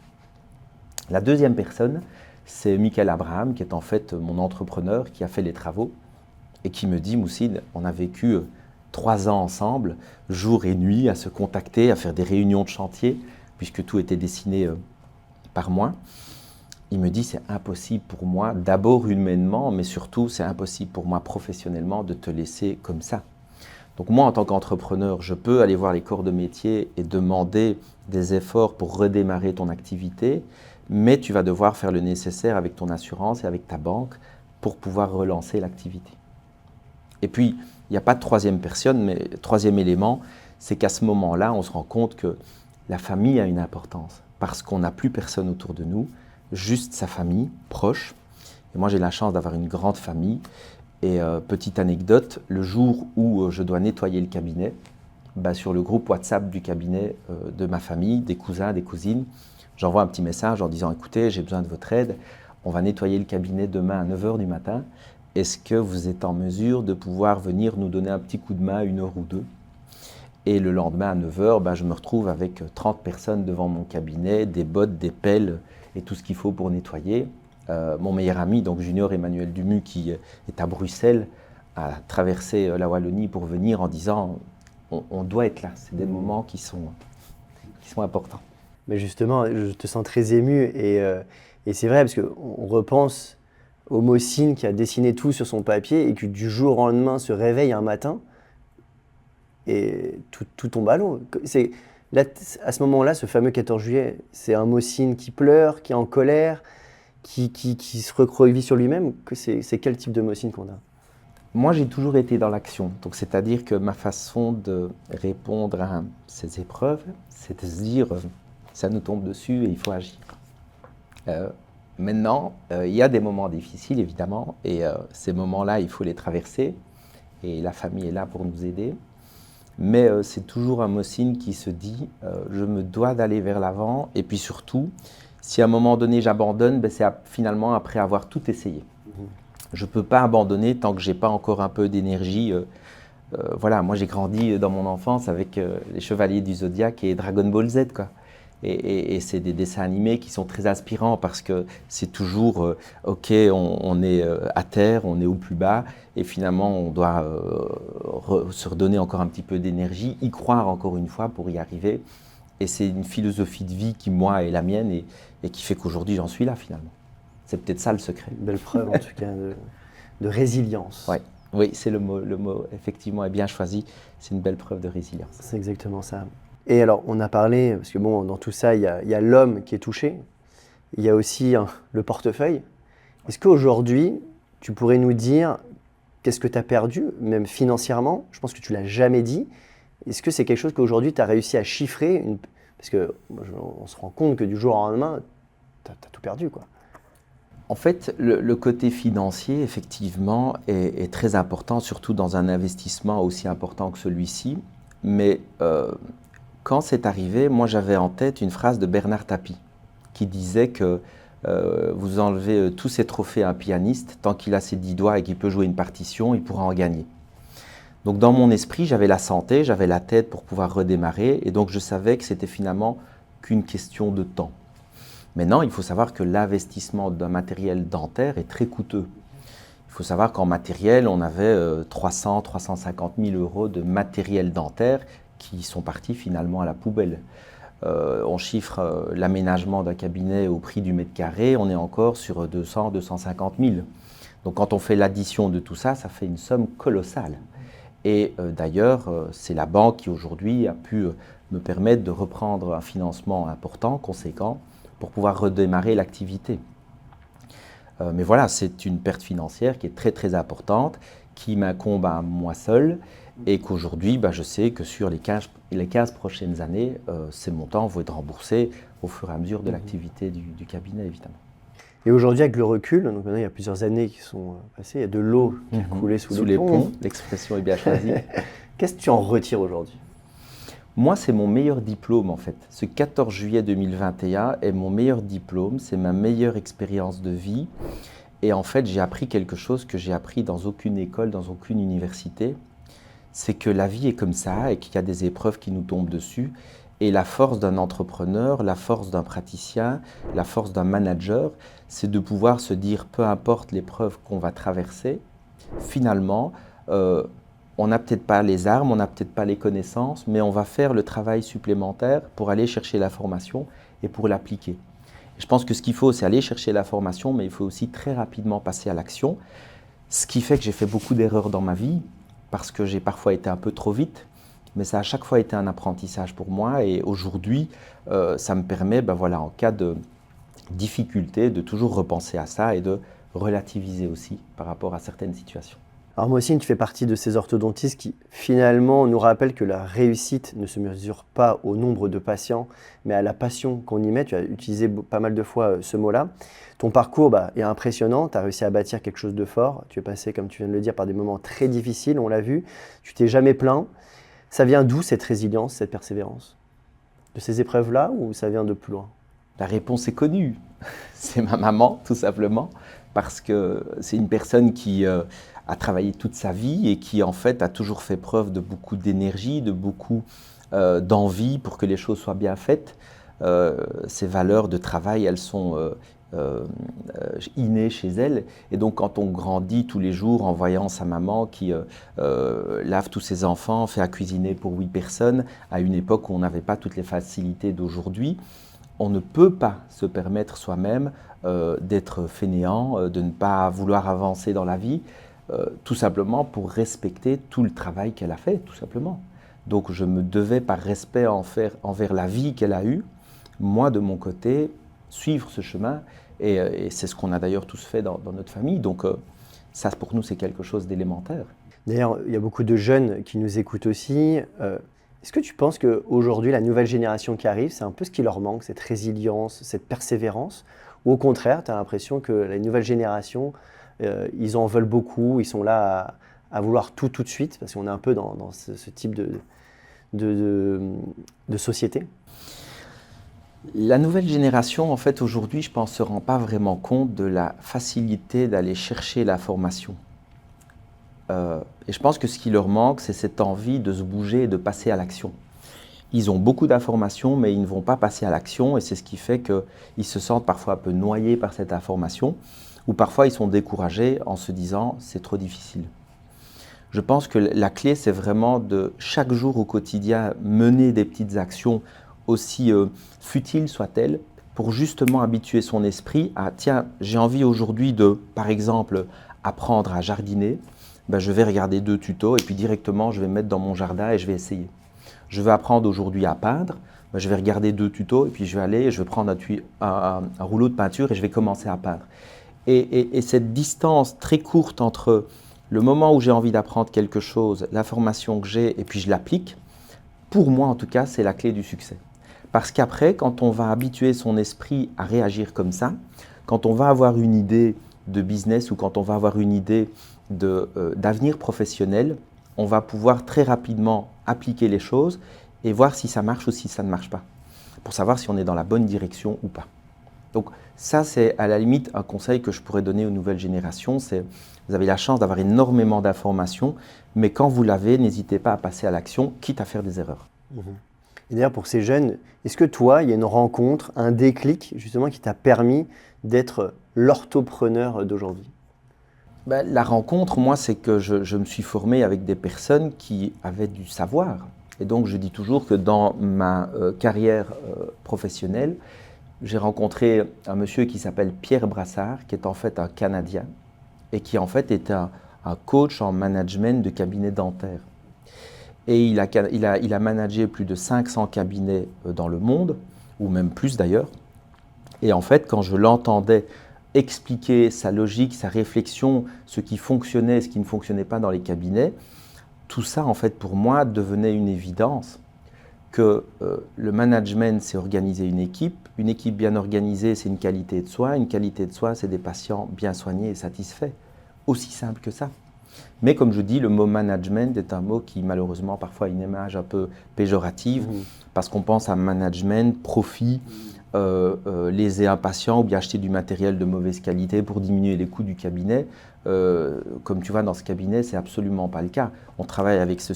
A: La deuxième personne, c'est Michael Abraham, qui est en fait mon entrepreneur, qui a fait les travaux et qui me dit « Moussine, on a vécu 3 ans ensemble, jour et nuit, à se contacter, à faire des réunions de chantier, puisque tout était dessiné par moi. » Il me dit, c'est impossible pour moi, d'abord humainement, mais surtout, c'est impossible pour moi professionnellement de te laisser comme ça. Donc moi, en tant qu'entrepreneur, je peux aller voir les corps de métier et demander des efforts pour redémarrer ton activité, mais tu vas devoir faire le nécessaire avec ton assurance et avec ta banque pour pouvoir relancer l'activité. Et puis, il n'y a pas de troisième personne, mais le troisième élément, c'est qu'à ce moment-là, on se rend compte que la famille a une importance, parce qu'on n'a plus personne autour de nous, juste sa famille proche. Et moi, j'ai la chance d'avoir une grande famille. Et petite anecdote, le jour où je dois nettoyer le cabinet, sur le groupe WhatsApp du cabinet de ma famille, des cousins, des cousines, j'envoie un petit message en disant « Écoutez, j'ai besoin de votre aide. On va nettoyer le cabinet demain à 9 h du matin. Est-ce que vous êtes en mesure de pouvoir venir nous donner un petit coup de main, 1 heure ou 2 ?» Et le lendemain à 9 h, je me retrouve avec 30 personnes devant mon cabinet, des bottes, des pelles et tout ce qu'il faut pour nettoyer. Mon meilleur ami, donc Junior Emmanuel Dumu, qui est à Bruxelles, a traversé la Wallonie pour venir en disant on doit être là. C'est des moments qui sont importants.
B: Mais justement, je te sens très ému et c'est vrai parce qu'on repense au Moussine qui a dessiné tout sur son papier et qui du jour au lendemain se réveille un matin et tout tombe à l'eau. Là, à ce moment-là, ce fameux 14 juillet, c'est un Moussine qui pleure, qui est en colère, qui se recroqueville sur lui-même. C'est quel type de Moussine qu'on a?
A: Moi, j'ai toujours été dans l'action. Donc, c'est-à-dire que ma façon de répondre à ces épreuves, c'est de se dire ça nous tombe dessus et il faut agir. Maintenant, il y a des moments difficiles, évidemment, et ces moments-là, il faut les traverser. Et la famille est là pour nous aider. Mais c'est toujours un Moussine qui se dit je me dois d'aller vers l'avant. Et puis surtout, si à un moment donné j'abandonne, c'est finalement après avoir tout essayé. Je ne peux pas abandonner tant que je n'ai pas encore un peu d'énergie. Voilà, moi j'ai grandi dans mon enfance avec les Chevaliers du Zodiaque et Dragon Ball Z, quoi. Et c'est des dessins animés qui sont très inspirants parce que c'est toujours ok, on est à terre, on est au plus bas et finalement on doit se redonner encore un petit peu d'énergie, y croire encore une fois pour y arriver. Et c'est une philosophie de vie qui, moi, est la mienne et qui fait qu'aujourd'hui j'en suis là finalement. C'est peut-être ça le secret.
B: Une belle preuve en tout cas de résilience.
A: Ouais. Oui, c'est le mot effectivement est bien choisi. C'est une belle preuve de résilience.
B: C'est exactement ça. Et alors, on a parlé, parce que bon, dans tout ça, il y a l'homme qui est touché, il y a aussi le portefeuille. Est-ce qu'aujourd'hui, tu pourrais nous dire qu'est-ce que tu as perdu, même financièrement? Je pense que tu ne l'as jamais dit. Est-ce que c'est quelque chose qu'aujourd'hui, tu as réussi à chiffrer? Parce qu'on se rend compte que du jour au lendemain, tu as tout perdu, quoi.
A: En fait, le côté financier, effectivement, est très important, surtout dans un investissement aussi important que celui-ci. Mais quand c'est arrivé, moi j'avais en tête une phrase de Bernard Tapie qui disait que vous enlevez tous ses trophées à un pianiste, tant qu'il a ses 10 doigts et qu'il peut jouer une partition, il pourra en gagner. Donc dans mon esprit, j'avais la santé, j'avais la tête pour pouvoir redémarrer, et donc je savais que c'était finalement qu'une question de temps. Maintenant, il faut savoir que l'investissement d'un matériel dentaire est très coûteux. Il faut savoir qu'en matériel, on avait 300 350 000 euros de matériel dentaire qui sont partis finalement à la poubelle. On chiffre l'aménagement d'un cabinet au prix du mètre carré, on est encore sur 200 250 000. Donc quand on fait l'addition de tout ça, ça fait une somme colossale. Et d'ailleurs, c'est la banque qui aujourd'hui a pu me permettre de reprendre un financement important, conséquent, pour pouvoir redémarrer l'activité. Mais voilà, c'est une perte financière qui est très très importante, qui m'incombe à moi seul, et qu'aujourd'hui, je sais que sur les 15 prochaines années, ces montants vont être remboursés au fur et à mesure de l'activité du cabinet, évidemment.
B: Et aujourd'hui, avec le recul, donc maintenant il y a plusieurs années qui sont passées, il y a de l'eau qui a coulé sous les ponts.
A: L'expression est bien choisie.
B: Qu'est-ce que tu en retires aujourd'hui?
A: Moi, c'est mon meilleur diplôme en fait. Ce 14 juillet 2021 est mon meilleur diplôme, c'est ma meilleure expérience de vie. Et en fait, j'ai appris quelque chose que j'ai appris dans aucune école, dans aucune université. C'est que la vie est comme ça et qu'il y a des épreuves qui nous tombent dessus. Et la force d'un entrepreneur, la force d'un praticien, la force d'un manager, c'est de pouvoir se dire, peu importe l'épreuve qu'on va traverser, finalement, on n'a peut-être pas les armes, on n'a peut-être pas les connaissances, mais on va faire le travail supplémentaire pour aller chercher la formation et pour l'appliquer. Je pense que ce qu'il faut, c'est aller chercher la formation, mais il faut aussi très rapidement passer à l'action. Ce qui fait que j'ai fait beaucoup d'erreurs dans ma vie, parce que j'ai parfois été un peu trop vite, mais ça a à chaque fois été un apprentissage pour moi. Et aujourd'hui, ça me permet, en cas de difficulté, de toujours repenser à ça et de relativiser aussi par rapport à certaines situations.
B: Alors moi aussi, tu fais partie de ces orthodontistes qui finalement nous rappellent que la réussite ne se mesure pas au nombre de patients, mais à la passion qu'on y met. Tu as utilisé pas mal de fois ce mot-là. Ton parcours est impressionnant, tu as réussi à bâtir quelque chose de fort. Tu es passé, comme tu viens de le dire, par des moments très difficiles, on l'a vu. Tu t'es jamais plaint. Ça vient d'où cette résilience, cette persévérance? De ces épreuves-là ou ça vient de plus loin?
A: La réponse est connue. C'est ma maman, tout simplement, parce que c'est une personne qui a travaillé toute sa vie et qui, en fait, a toujours fait preuve de beaucoup d'énergie, de beaucoup d'envie pour que les choses soient bien faites. Ces valeurs de travail, elles sont innées chez elle. Et donc, quand on grandit tous les jours en voyant sa maman qui lave tous ses enfants, fait à cuisiner pour 8 personnes, à une époque où on n'avait pas toutes les facilités d'aujourd'hui, on ne peut pas se permettre soi-même d'être fainéant, de ne pas vouloir avancer dans la vie, tout simplement pour respecter tout le travail qu'elle a fait, tout simplement. Donc je me devais, par respect envers la vie qu'elle a eue, moi de mon côté, suivre ce chemin, et c'est ce qu'on a d'ailleurs tous fait dans notre famille. Donc ça, pour nous, c'est quelque chose d'élémentaire.
B: D'ailleurs, il y a beaucoup de jeunes qui nous écoutent aussi. Est-ce que tu penses qu'aujourd'hui, la nouvelle génération qui arrive, c'est un peu ce qui leur manque, cette résilience, cette persévérance? Ou au contraire, tu as l'impression que la nouvelle génération, ils en veulent beaucoup, ils sont là à vouloir tout de suite, parce qu'on est un peu dans ce type de société?
A: La nouvelle génération, en fait, aujourd'hui, je pense, ne se rend pas vraiment compte de la facilité d'aller chercher la formation. Et je pense que ce qui leur manque, c'est cette envie de se bouger et de passer à l'action. Ils ont beaucoup d'informations, mais ils ne vont pas passer à l'action, et c'est ce qui fait qu'ils se sentent parfois un peu noyés par cette information, ou parfois ils sont découragés en se disant « c'est trop difficile ». Je pense que la clé, c'est vraiment de chaque jour au quotidien mener des petites actions, aussi futiles soient-elles, pour justement habituer son esprit à « tiens, j'ai envie aujourd'hui de, par exemple, apprendre à jardiner », je vais regarder 2 tutos et puis directement je vais me mettre dans mon jardin et je vais essayer. Je veux apprendre aujourd'hui à peindre, ben, je vais regarder 2 tutos et puis je vais aller, je vais prendre un rouleau de peinture et je vais commencer à peindre. Et cette distance très courte entre le moment où j'ai envie d'apprendre quelque chose, l'information que j'ai et puis je l'applique, pour moi en tout cas, c'est la clé du succès. Parce qu'après, quand on va habituer son esprit à réagir comme ça, quand on va avoir une idée de business ou quand on va avoir une idée d'avenir professionnel, on va pouvoir très rapidement appliquer les choses et voir si ça marche ou si ça ne marche pas, pour savoir si on est dans la bonne direction ou pas. Donc ça, c'est à la limite un conseil que je pourrais donner aux nouvelles générations, c'est vous avez la chance d'avoir énormément d'informations, mais quand vous l'avez, n'hésitez pas à passer à l'action, quitte à faire des erreurs.
B: Et d'ailleurs, pour ces jeunes, est-ce que toi, il y a une rencontre, un déclic justement qui t'a permis d'être l'orthopreneur d'aujourd'hui?
A: Ben, la rencontre, moi, c'est que je me suis formé avec des personnes qui avaient du savoir. Et donc, je dis toujours que dans ma carrière professionnelle, j'ai rencontré un monsieur qui s'appelle Pierre Brassard, qui est en fait un Canadien et qui en fait est un coach en management de cabinet dentaire. Et il a managé plus de 500 cabinets dans le monde, ou même plus d'ailleurs. Et en fait, quand je l'entendais expliquer sa logique, sa réflexion, ce qui fonctionnait et ce qui ne fonctionnait pas dans les cabinets, tout ça, en fait, pour moi, devenait une évidence que le management, c'est organiser une équipe bien organisée, c'est une qualité de soin, c'est des patients bien soignés et satisfaits. Aussi simple que ça. Mais comme je dis, le mot management est un mot qui malheureusement parfois a une image un peu péjorative parce qu'on pense à management, profit, léser un patient ou bien acheter du matériel de mauvaise qualité pour diminuer les coûts du cabinet. Comme tu vois, dans ce cabinet, c'est absolument pas le cas. On travaille avec ce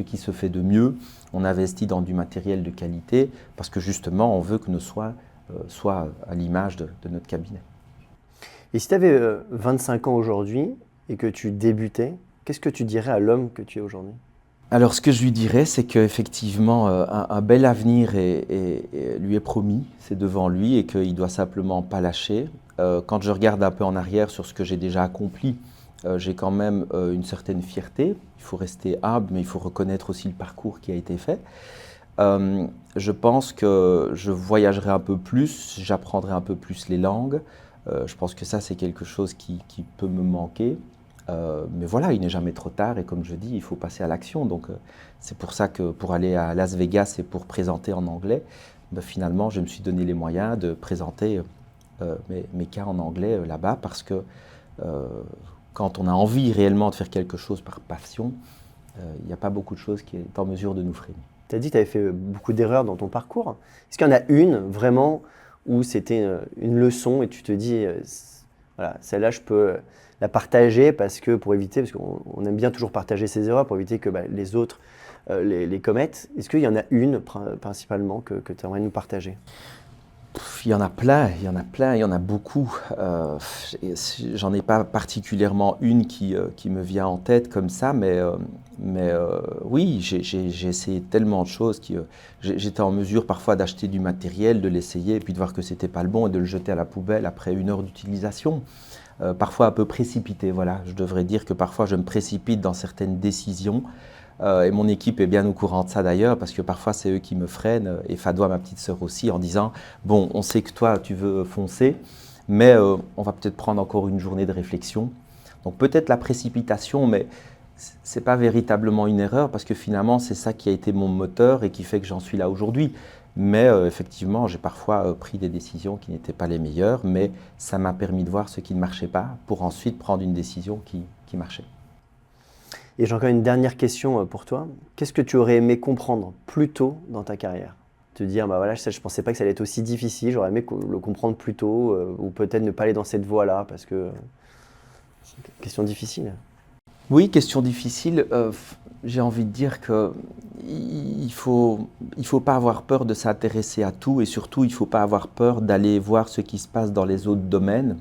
A: qui se fait de mieux, on investit dans du matériel de qualité parce que justement, on veut que nos soins soient à l'image de notre cabinet.
B: Et si tu avais 25 ans aujourd'hui et que tu débutais, qu'est-ce que tu dirais à l'homme que tu es aujourd'hui?
A: Alors, ce que je lui dirais, c'est qu'effectivement, un bel avenir lui est promis, c'est devant lui et qu'il ne doit simplement pas lâcher. Quand je regarde un peu en arrière sur ce que j'ai déjà accompli, j'ai quand même une certaine fierté. Il faut rester humble, mais il faut reconnaître aussi le parcours qui a été fait. Je pense que je voyagerai un peu plus, j'apprendrai un peu plus les langues. Je pense que ça, c'est quelque chose qui peut me manquer. Mais voilà, il n'est jamais trop tard et comme je dis, il faut passer à l'action. Donc c'est pour ça que pour aller à Las Vegas et pour présenter en anglais, ben, finalement, je me suis donné les moyens de présenter mes cas en anglais là-bas parce que quand on a envie réellement de faire quelque chose par passion, il n'y a pas beaucoup de choses qui est en mesure de nous freiner.
B: Tu as dit que tu avais fait beaucoup d'erreurs dans ton parcours. Est-ce qu'il y en a une vraiment où c'était une leçon et tu te dis, voilà, celle-là, je peux la partager parce qu'on aime bien toujours partager ses erreurs pour éviter que les autres les commettent. Est-ce qu'il y en a une principalement que tu aimerais nous partager?
A: Il y en a plein, il y en a beaucoup. J'en ai pas particulièrement une qui me vient en tête comme ça, mais oui, j'ai essayé tellement de choses. J'étais en mesure parfois d'acheter du matériel, de l'essayer, et puis de voir que c'était pas le bon et de le jeter à la poubelle après 1 heure d'utilisation. Parfois un peu précipité, voilà. Je devrais dire que parfois je me précipite dans certaines décisions. Et mon équipe est bien au courant de ça d'ailleurs, parce que parfois c'est eux qui me freinent, et Fadoua, ma petite sœur aussi, en disant « Bon, on sait que toi, tu veux foncer, mais on va peut-être prendre encore une journée de réflexion. » Donc peut-être la précipitation, mais ce n'est pas véritablement une erreur, parce que finalement, c'est ça qui a été mon moteur et qui fait que j'en suis là aujourd'hui. Mais effectivement, j'ai parfois pris des décisions qui n'étaient pas les meilleures, mais ça m'a permis de voir ce qui ne marchait pas, pour ensuite prendre une décision qui marchait.
B: Et j'ai encore une dernière question pour toi. Qu'est-ce que tu aurais aimé comprendre plus tôt dans ta carrière? Te dire, voilà, je ne pensais pas que ça allait être aussi difficile, j'aurais aimé le comprendre plus tôt, ou peut-être ne pas aller dans cette voie-là, parce que c'est une question difficile.
A: Oui, question difficile. J'ai envie de dire qu'il ne faut pas avoir peur de s'intéresser à tout et surtout, il ne faut pas avoir peur d'aller voir ce qui se passe dans les autres domaines.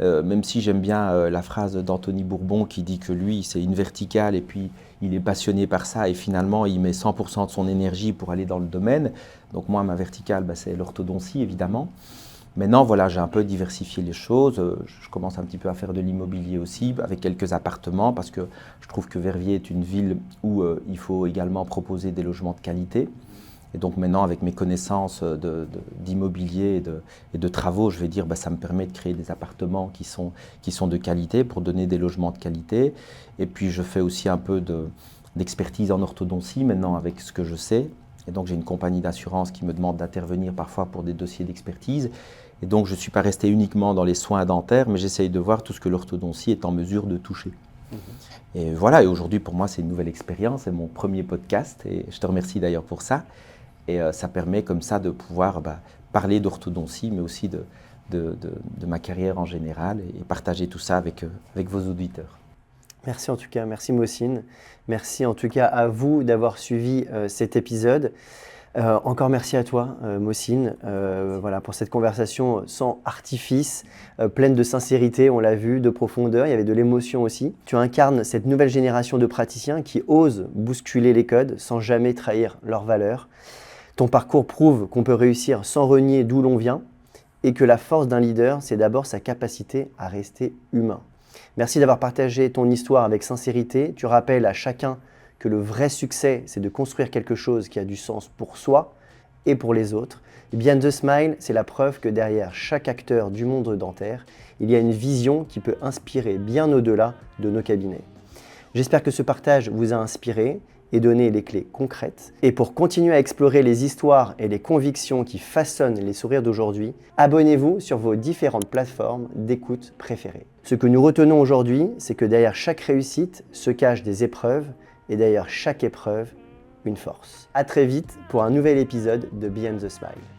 A: Même si j'aime bien la phrase d'Anthony Bourbon qui dit que lui, c'est une verticale et puis il est passionné par ça et finalement, il met 100% de son énergie pour aller dans le domaine. Donc moi, ma verticale, c'est l'orthodontie, évidemment. Maintenant, voilà, j'ai un peu diversifié les choses. Je commence un petit peu à faire de l'immobilier aussi, avec quelques appartements, parce que je trouve que Verviers est une ville où il faut également proposer des logements de qualité. Et donc maintenant, avec mes connaissances d'immobilier et de travaux, je vais dire, ça me permet de créer des appartements qui sont de qualité pour donner des logements de qualité. Et puis je fais aussi un peu d'expertise en orthodontie maintenant avec ce que je sais. Et donc j'ai une compagnie d'assurance qui me demande d'intervenir parfois pour des dossiers d'expertise. Et donc je ne suis pas resté uniquement dans les soins dentaires, mais j'essaye de voir tout ce que l'orthodontie est en mesure de toucher. Et voilà, et aujourd'hui pour moi c'est une nouvelle expérience, c'est mon premier podcast et je te remercie d'ailleurs pour ça. Et ça permet comme ça de pouvoir parler d'orthodontie, mais aussi de ma carrière en général et partager tout ça avec vos auditeurs.
B: Merci en tout cas, merci Mohsin. Merci en tout cas à vous d'avoir suivi cet épisode. Encore merci à toi, Mohsin, voilà, pour cette conversation sans artifice, pleine de sincérité, on l'a vu, de profondeur, il y avait de l'émotion aussi. Tu incarnes cette nouvelle génération de praticiens qui osent bousculer les codes sans jamais trahir leurs valeurs. Ton parcours prouve qu'on peut réussir sans renier d'où l'on vient et que la force d'un leader, c'est d'abord sa capacité à rester humain. Merci d'avoir partagé ton histoire avec sincérité. Tu rappelles à chacun que le vrai succès, c'est de construire quelque chose qui a du sens pour soi et pour les autres. Et Beyond the Smile, c'est la preuve que derrière chaque acteur du monde dentaire, il y a une vision qui peut inspirer bien au-delà de nos cabinets. J'espère que ce partage vous a inspiré et donné les clés concrètes. Et pour continuer à explorer les histoires et les convictions qui façonnent les sourires d'aujourd'hui, abonnez-vous sur vos différentes plateformes d'écoute préférées. Ce que nous retenons aujourd'hui, c'est que derrière chaque réussite se cachent des épreuves et derrière chaque épreuve, une force. À très vite pour un nouvel épisode de Beyond the Smile.